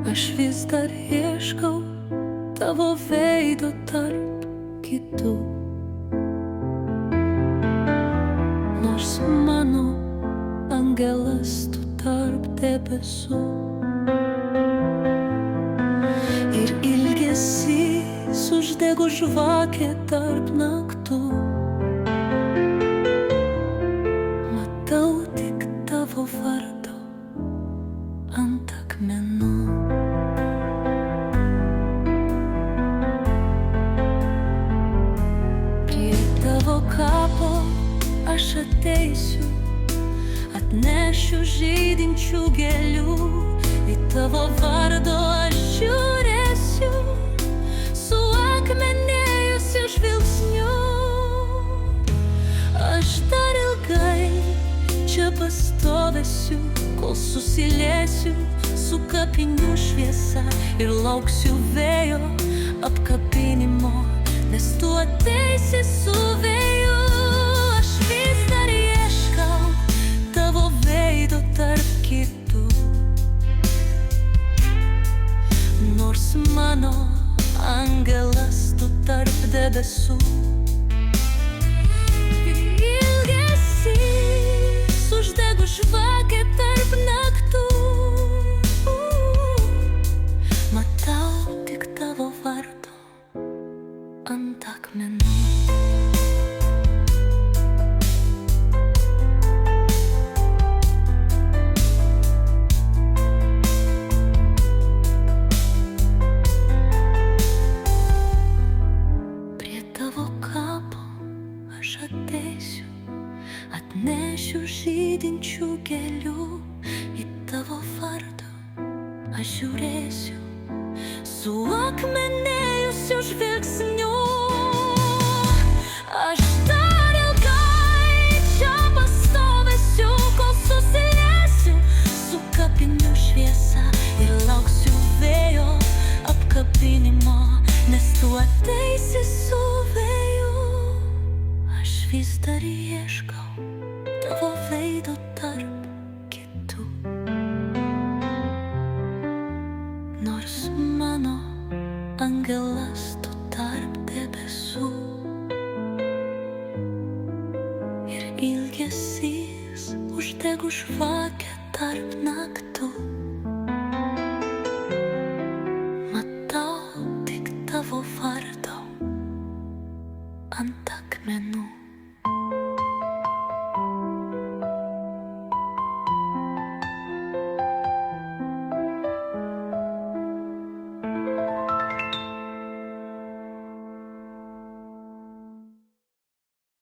Aš vis dar ieškau tavo veido tarp kitų. Nors mano angelas tu tarp debesų. Ir ilgesys uždego žvakę tarp naktų. Matau tik tavo vardo ant akmenų. Prie tavo kapo aš ateisiu, atnešiu žydinčių gėlių. Į tavo vardo aš žiūrėsiu su akmenėjusiu žvilgsniu. Aš dar ilgai čia pastovėsiu, kol susiliesiu su kapinių šviesa ir lauksiu vėjo apkabinimo, nes tu ateisi su vėju. Aš vis dar ieškau tavo veido tarp kitų. Nors mano angelas tu tarp debesų. Ilgesys uždego žvakę tarp naktų. Matau tik tavo vardo ant akmenų. Ateisiu, atnešiu žydinčių gėlių. Į tavo vardą aš žiūrėsiu su akmenėjusiu žvilgsniu. Aš dar ilgai čia pastovėsiu, kol susiliesiu su kapinių šviesa ir lauksiu vėjo apkabinimo, nes tu ateisi su vėju. Aš vis dar ieškau tavo veido tarp kitų. Nors mano angelas tu tarp debesų. Ir ilgesys uždego žvakę tarp naktų. Matau tik tavo vardo ant akmenų.